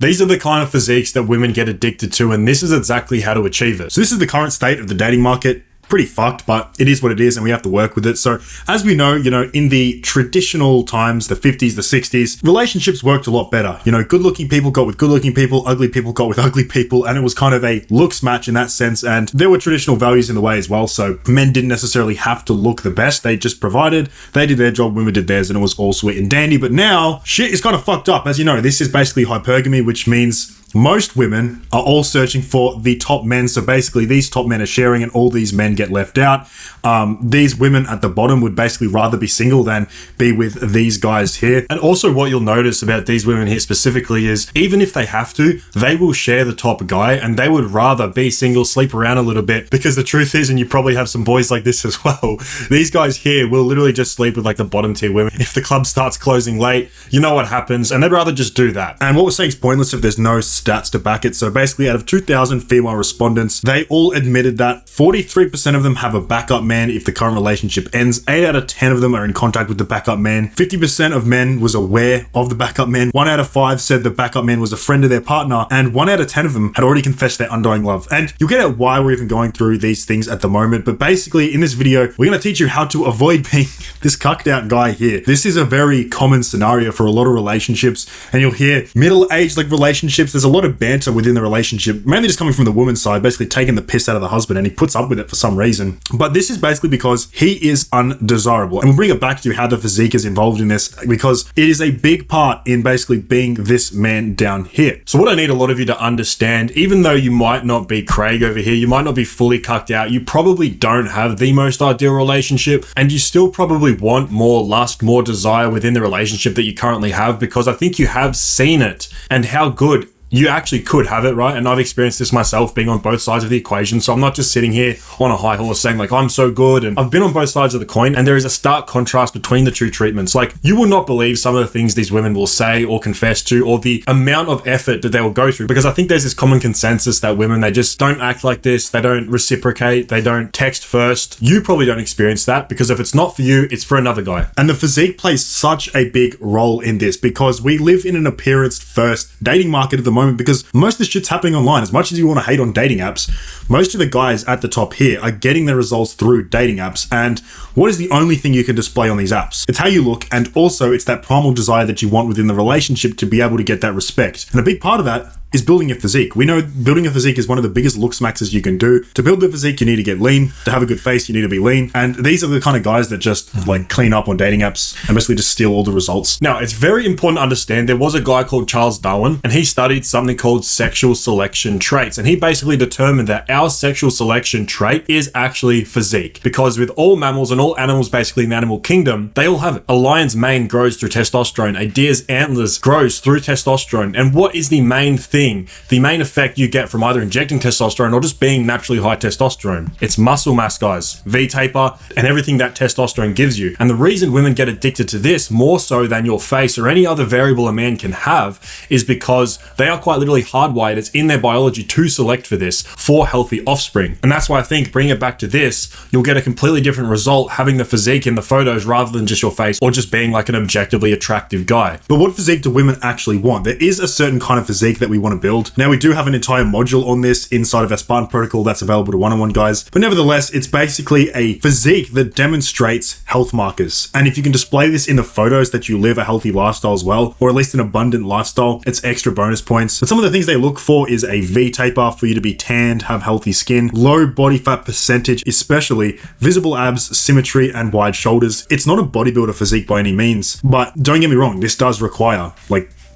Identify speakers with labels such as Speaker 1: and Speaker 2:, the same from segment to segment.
Speaker 1: These are the kind of physiques that women get addicted to, and this is exactly how to achieve it. So this is the current state of the dating market. Pretty fucked, but it is what it is, and we have to work with it. So as we know, in the traditional times, the 50s, the 60s, relationships worked a lot better. Good looking people got with good looking people, ugly people got with ugly people, and it was kind of a looks match in that sense. And there were traditional values in the way as well. So men didn't necessarily have to look the best. They just provided, they did their job, women did theirs, and it was all sweet and dandy. But now shit is kind of fucked up. As you know, this is basically hypergamy, which means most women are all searching for the top men. So basically these top men are sharing and all these men get left out. These women at the bottom would basically rather be single than be with these guys here. And also what you'll notice about these women here specifically is even if they have to, they will share the top guy and they would rather be single, sleep around a little bit, because the truth is, and you probably have some boys like this as well, these guys here will literally just sleep with like the bottom tier women. If the club starts closing late, you know what happens, and they'd rather just do that. And what we're saying is pointless if there's no stats to back it. So basically out of 2,000 female respondents, they all admitted that 43% of them have a backup man if the current relationship ends. 8 out of 10 of them are in contact with the backup man. 50% of men was aware of the backup man. 1 out of 5 said the backup man was a friend of their partner, and 1 out of 10 of them had already confessed their undying love. And you'll get at why we're even going through these things at the moment. But basically in this video, we're going to teach you how to avoid being this cucked out guy here. This is a very common scenario for a lot of relationships, and you'll hear middle-aged relationships. There's a lot of banter within the relationship, mainly just coming from the woman's side, basically taking the piss out of the husband, and he puts up with it for some reason. But this is basically because he is undesirable. And we'll bring it back to how the physique is involved in this, because it is a big part in basically being this man down here. So what I need a lot of you to understand, even though you might not be Craig over here, you might not be fully cucked out, you probably don't have the most ideal relationship, and you still probably want more lust, more desire within the relationship that you currently have, because I think you have seen it and how good you actually could have it, right? And I've experienced this myself, being on both sides of the equation. So I'm not just sitting here on a high horse saying I'm so good. And I've been on both sides of the coin, and there is a stark contrast between the two treatments. You will not believe some of the things these women will say or confess to, or the amount of effort that they will go through, because I think there's this common consensus that women, they just don't act like this. They don't reciprocate. They don't text first. You probably don't experience that, because if it's not for you, it's for another guy. And the physique plays such a big role in this, because we live in an appearance first dating market at the moment, because most of this shit's happening online. As much as you want to hate on dating apps, most of the guys at the top here are getting their results through dating apps. And what is the only thing you can display on these apps? It's how you look, and also it's that primal desire that you want within the relationship to be able to get that respect. And a big part of that is building a physique. We know building a physique is one of the biggest looks maxes you can do. To build the physique, you need to get lean. To have a good face, you need to be lean. And these are the kind of guys that just clean up on dating apps and basically just steal all the results. Now, it's very important to understand there was a guy called Charles Darwin, and he studied something called sexual selection traits. And he basically determined that our sexual selection trait is actually physique, because with all mammals and all animals basically in the animal kingdom, they all have it. A lion's mane grows through testosterone. A deer's antlers grows through testosterone. And what is the main thing? The main effect you get from either injecting testosterone or just being naturally high testosterone? It's muscle mass, guys. V-taper and everything that testosterone gives you. And the reason women get addicted to this more so than your face or any other variable a man can have is because they are quite literally hardwired. It's in their biology to select for this, for healthy offspring. And that's why I think bringing it back to this, you'll get a completely different result having the physique in the photos rather than just your face or just being an objectively attractive guy. But what physique do women actually want? There is a certain kind of physique that we want to build. Now, we do have an entire module on this inside of our Spartan protocol that's available to one-on-one guys, but nevertheless, it's basically a physique that demonstrates health markers. And if you can display this in the photos that you live a healthy lifestyle as well, or at least an abundant lifestyle, it's extra bonus points. But some of the things they look for is a V-taper, for you to be tanned, have healthy skin, low body fat percentage, especially visible abs, symmetry, and wide shoulders. It's not a bodybuilder physique by any means, but don't get me wrong, this does require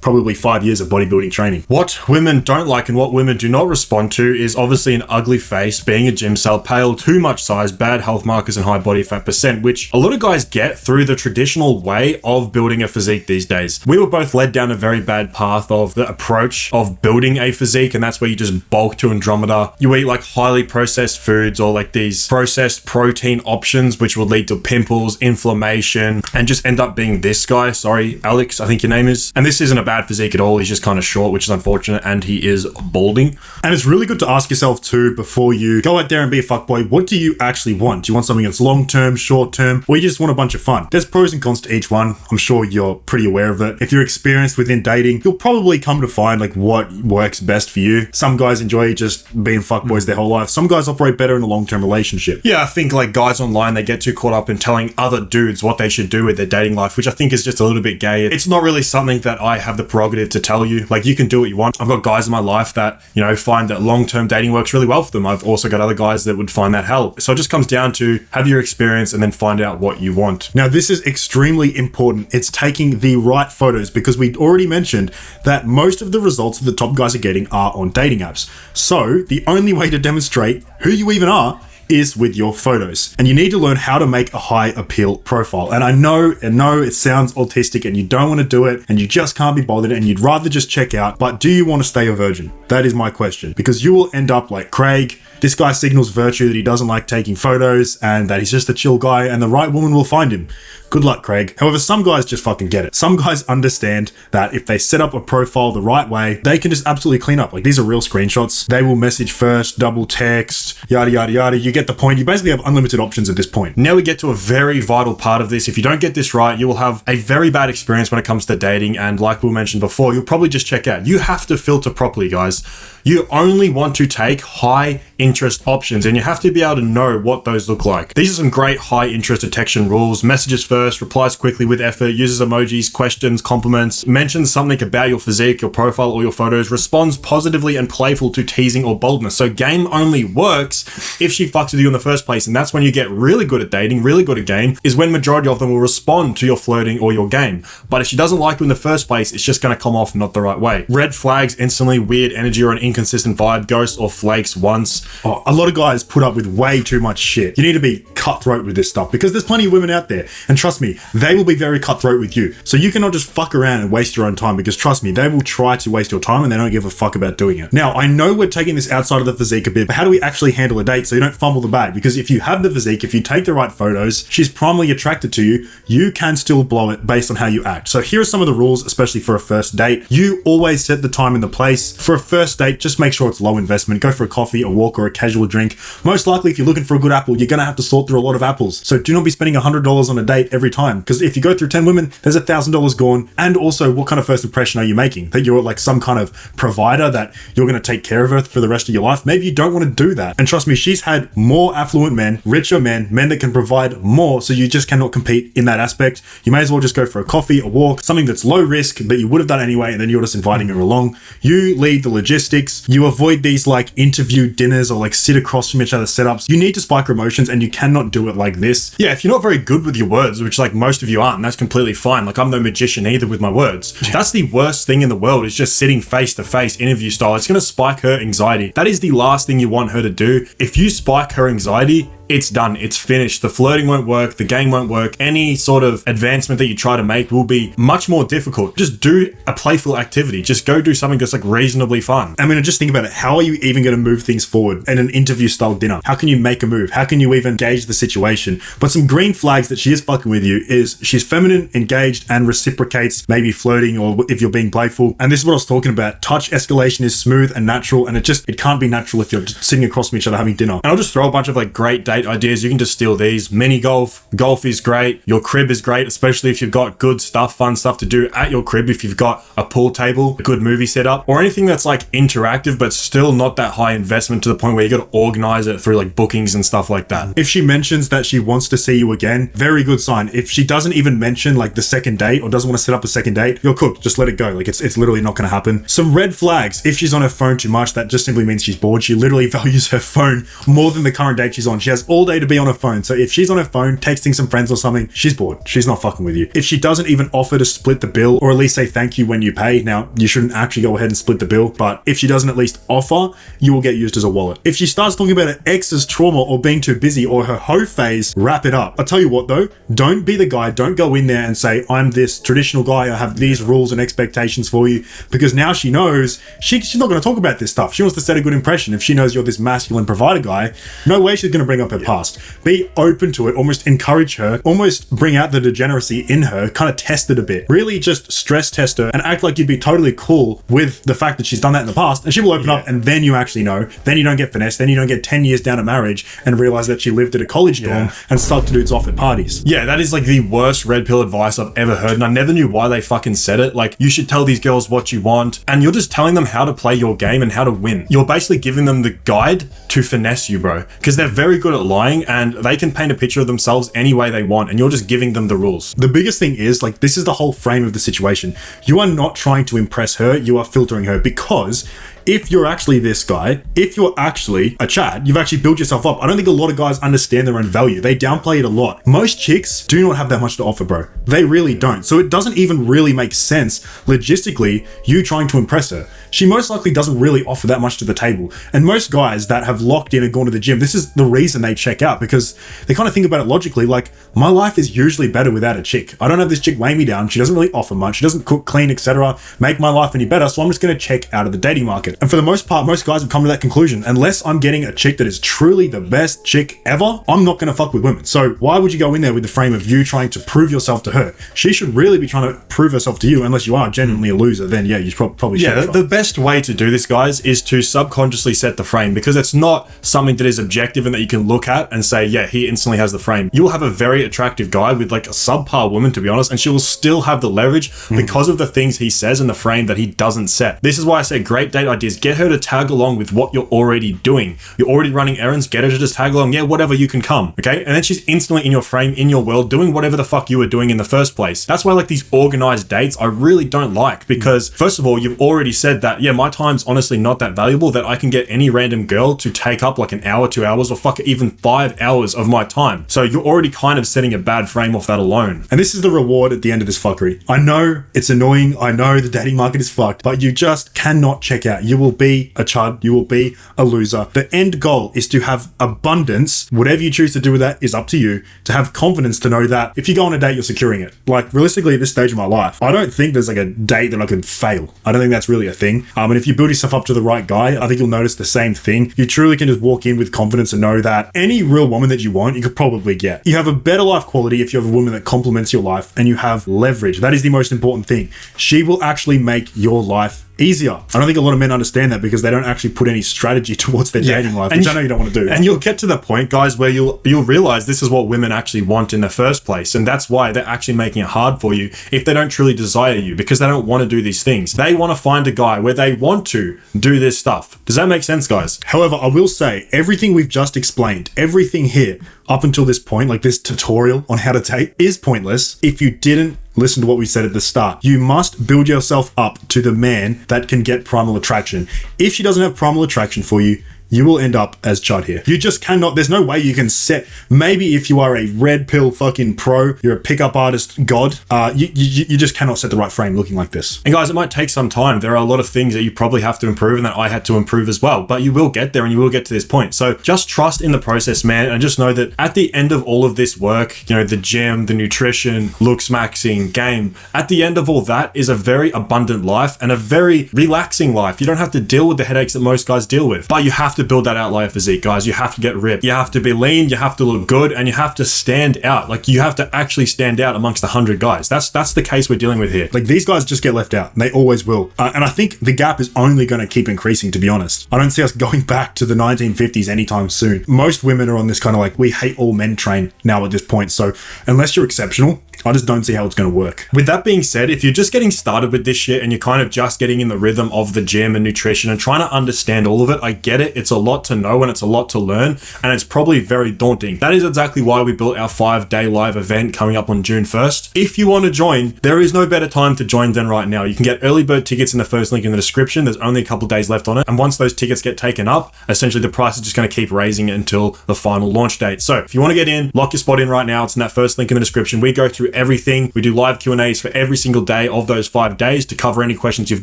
Speaker 1: probably 5 years of bodybuilding training. What women don't like and what women do not respond to is obviously an ugly face, being a gym cell, pale, too much size, bad health markers, and high body fat percent, which a lot of guys get through the traditional way of building a physique these days. We were both led down a very bad path of the approach of building a physique, and that's where you just bulk to Andromeda. You eat highly processed foods or these processed protein options, which will lead to pimples, inflammation, and just end up being this guy. Sorry, Alex, I think your name is. And this isn't a bad physique at all. He's just kind of short, which is unfortunate, and he is balding. And it's really good to ask yourself too, before you go out there and be a fuckboy, what do you actually want? Do you want something that's long-term, short-term, or you just want a bunch of fun? There's pros and cons to each one. I'm sure you're pretty aware of it. If you're experienced within dating, you'll probably come to find like what works best for you. Some guys enjoy just being fuckboys their whole life. Some guys operate better in a long-term relationship. Yeah, I think like guys online, they get too caught up in telling other dudes what they should do with their dating life, which I think is just a little bit gay. It's not really something that I have the prerogative to tell you. Like, you can do what you want. I've got guys in my life that, you know, find that long-term dating works really well for them. I've also got other guys that would find that hell. So it just comes down to have your experience and then find out what you want. Now, this is extremely important. It's taking the right photos, because we already mentioned that most of the results that the top guys are getting are on dating apps. So the only way to demonstrate who you even are is with your photos. And you need to learn how to make a high appeal profile. And I know it sounds autistic and you don't want to do it and you just can't be bothered and you'd rather just check out, but do you want to stay a virgin? That is my question, because you will end up like Craig. This guy signals virtue that he doesn't like taking photos and that he's just a chill guy, and the right woman will find him. Good luck, Craig. However, some guys just fucking get it. Some guys understand that if they set up a profile the right way, they can just absolutely clean up. Like, these are real screenshots. They will message first, double text, yada, yada, yada. You get the point. You basically have unlimited options at this point. Now we get to a very vital part of this. If you don't get this right, you will have a very bad experience when it comes to dating. And like we mentioned before, you'll probably just check out. You have to filter properly, guys. You only want to take high interest options, and you have to be able to know what those look like. These are some great high interest detection rules. Messages first, replies quickly with effort, uses emojis, questions, compliments, mentions something about your physique, your profile, or your photos, responds positively and playful to teasing or boldness. So game only works if she fucks with you in the first place, and that's when you get really good at dating, really good at game, is when majority of them will respond to your flirting or your game. But if she doesn't like you in the first place, it's just going to come off not the right way. Red flags instantly, weird energy or an inconsistent vibe, ghosts or flakes once. Oh, a lot of guys put up with way too much shit. You need to be cutthroat with this stuff, because there's plenty of women out there, and trust me, they will be very cutthroat with you. So you cannot just fuck around and waste your own time, because trust me, they will try to waste your time and they don't give a fuck about doing it. Now, I know we're taking this outside of the physique a bit, but how do we actually handle a date so you don't fumble the bag? Because if you have the physique, if you take the right photos, she's primarily attracted to you, you can still blow it based on how you act. So here are some of the rules, especially for a first date. You always set the time and the place. For a first date, just make sure it's low investment. Go for a coffee, a walk, or a casual drink. Most likely, if you're looking for a good apple, you're going to have to sort through a lot of apples. So do not be spending $100 on a date every time, because if you go through 10 women, there's $1,000 gone. And also, what kind of first impression are you making? That you're like some kind of provider, that you're going to take care of her for the rest of your life? Maybe you don't want to do that. And trust me, she's had more affluent men, richer men, men that can provide more, so you just cannot compete in that aspect. You may as well just go for a coffee, a walk, something that's low risk that you would have done anyway, and then you're just inviting her along. You lead the logistics. You avoid these like interview dinners or like sit across from each other setups. You need to spike your emotions, and you cannot do it like this. Yeah, if you're not very good with your words, which like most of you aren't, that's completely fine. Like, I'm no magician either with my words. That's the worst thing in the world, is just sitting face to face interview style. It's going to spike her anxiety. That is the last thing you want her to do. If you spike her anxiety, it's done. It's finished. The flirting won't work. The game won't work. Any sort of advancement that you try to make will be much more difficult. Just do a playful activity. Just go do something that's like reasonably fun. I mean, just think about it. How are you even going to move things forward in an interview style dinner? How can you make a move? How can you even gauge the situation? But some green flags that she is fucking with you is she's feminine, engaged, and reciprocates maybe flirting, or if you're being playful. And this is what I was talking about. Touch escalation is smooth and natural, and it can't be natural if you're just sitting across from each other having dinner. And I'll just throw a bunch of like great date ideas. You can just steal these. Mini golf is great. Your crib is great, especially if you've got good stuff, fun stuff to do at your crib. If you've got a pool table, a good movie setup, or anything that's like interactive but still not that high investment to the point where you got to organize it through like bookings and stuff like that. If she mentions that she wants to see you again, very good sign. If she doesn't even mention like the second date, or doesn't want to set up a second date, you're cooked. Just let it go. Like, it's literally not going to happen. Some red flags. If she's on her phone too much, that just simply means she's bored. She literally values her phone more than the current date she's on. She has all day to be on her phone. So if she's on her phone texting some friends or something, she's bored. She's not fucking with you. If she doesn't even offer to split the bill, or at least say thank you when you pay, now you shouldn't actually go ahead and split the bill, but if she doesn't at least offer, you will get used as a wallet. If she starts talking about her ex's trauma or being too busy or her hoe phase, wrap it up. I'll tell you what though, don't be the guy. Don't go in there and say, I'm this traditional guy, I have these rules and expectations for you, because now she knows she's not going to talk about this stuff. She wants to set a good impression. If she knows you're this masculine provider guy, no way she's going to bring up her past. Be open to it, almost encourage her, almost bring out the degeneracy in her, kind of test it a bit. Really just stress test her and act like you'd be totally cool with the fact that she's done that in the past, and she will open up, and then you actually know. Then you don't get finessed, then you don't get 10 years down a marriage and realize that she lived at a college dorm and sucked dudes off at parties.
Speaker 2: Yeah, that is like the worst red pill advice I've ever heard, and I never knew why they fucking said it. Like, you should tell these girls what you want, and you're just telling them how to play your game and how to win. You're basically giving them the guide to finesse you, bro, because they're very good at lying and they can paint a picture of themselves any way they want, and you're just giving them the rules.
Speaker 1: The biggest thing is, like, this is the whole frame of the situation. You are not trying to impress her, you are filtering her, because if you're actually this guy, if you're actually a Chad, you've actually built yourself up. I don't think a lot of guys understand their own value. They downplay it a lot. Most chicks do not have that much to offer, bro. They really don't. So it doesn't even really make sense logistically, you trying to impress her. She most likely doesn't really offer that much to the table. And most guys that have locked in and gone to the gym, this is the reason they check out, because they kind of think about it logically, like, my life is usually better without a chick. I don't have this chick weigh me down. She doesn't really offer much. She doesn't cook, clean, etc., make my life any better. So I'm just going to check out of the dating market. And for the most part, most guys have come to that conclusion. Unless I'm getting a chick that is truly the best chick ever, I'm not going to fuck with women. So why would you go in there with the frame of you trying to prove yourself to her? She should really be trying to prove herself to you. Unless you are genuinely a loser, then yeah, you probably should.
Speaker 2: Yeah, the best way to do this, guys, is to subconsciously set the frame, because it's not something that is objective and that you can look at and say, yeah, he instantly has the frame. You will have a very attractive guy with like a subpar woman, to be honest, and she will still have the leverage because of the things he says and the frame that he doesn't set. This is why I say great date ideas. Get her to tag along with what you're already doing. You're already running errands, get her to just tag along. Yeah, whatever, you can come. Okay. And then she's instantly in your frame, in your world, doing whatever the fuck you were doing in the first place. That's why like these organized dates I really don't like, because first of all, you've already said that, yeah, my time's honestly not that valuable that I can get any random girl to take up like an hour, 2 hours, or fuck it, even 5 hours of my time. So you're already kind of setting a bad frame off that alone.
Speaker 1: And this is the reward at the end of this fuckery. I know it's annoying. I know the dating market is fucked, but you just cannot check out. You will be a chud. You will be a loser. The end goal is to have abundance. Whatever you choose to do with that is up to you. To have confidence to know that if you go on a date, you're securing it. Like, realistically, at this stage of my life, I don't think there's like a date that I could fail. I don't think that's really a thing. And if you build yourself up to the right guy, I think you'll notice the same thing. You truly can just walk in with confidence and know that any real woman that you want, you could probably get. You have a better life quality if you have a woman that complements your life, and you have leverage. That is the most important thing. She will actually make your life easier. I don't think a lot of men understand that, because they don't actually put any strategy towards their dating life, which I know you don't want to do.
Speaker 2: And you'll get to the point, guys, where you'll realize this is what women actually want in the first place, and that's why they're actually making it hard for you if they don't truly desire you, because they don't want to do these things. They want to find a guy where they want to do this stuff. Does that make sense, guys?
Speaker 1: However, I will say everything we've just explained, everything here up until this point, like this tutorial on how to date, is pointless if you didn't listen to what we said at the start. You must build yourself up to the man that can get primal attraction. If she doesn't have primal attraction for you, you will end up as Chud here. You just cannot, there's no way you can set, maybe if you are a red pill fucking pro, you're a pickup artist god, you just cannot set the right frame looking like this.
Speaker 2: And guys, it might take some time. There are a lot of things that you probably have to improve and that I had to improve as well, but you will get there and you will get to this point. So just trust in the process, man, and just know that at the end of all of this work, you know, the gym, the nutrition, looks maxing, game, at the end of all that is a very abundant life and a very relaxing life. You don't have to deal with the headaches that most guys deal with, but you have to build that outlier physique, guys. You have to get ripped. You have to be lean. You have to look good, and you have to stand out. Like, you have to actually stand out amongst 100 guys. That's the case we're dealing with here.
Speaker 1: Like, these guys just get left out. They always will. And I think the gap is only going to keep increasing, to be honest. I don't see us going back to the 1950s anytime soon. Most women are on this kind of like, we hate all men train now at this point. So unless you're exceptional, I just don't see how it's going to work.
Speaker 2: With that being said, if you're just getting started with this shit and you're kind of just getting in the rhythm of the gym and nutrition and trying to understand all of it, I get it. It's a lot to know and it's a lot to learn, and it's probably very daunting. That is exactly why we built our 5-day live event coming up on June 1st. If you want to join, there is no better time to join than right now. You can get early bird tickets in the first link in the description. There's only a couple days left on it. And once those tickets get taken up, essentially the price is just going to keep raising it until the final launch date. So if you want to get in, lock your spot in right now. It's in that first link in the description. We go through everything. We do live Q&As for every single day of those 5 days to cover any questions you've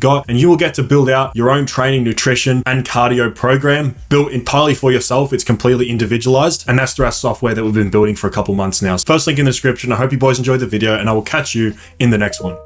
Speaker 2: got, and you will get to build out your own training, nutrition, and cardio program built entirely for yourself. It's completely individualized, and that's through our software that we've been building for a couple months now. So first link in the description. I hope you boys enjoyed the video, and I will catch you in the next one.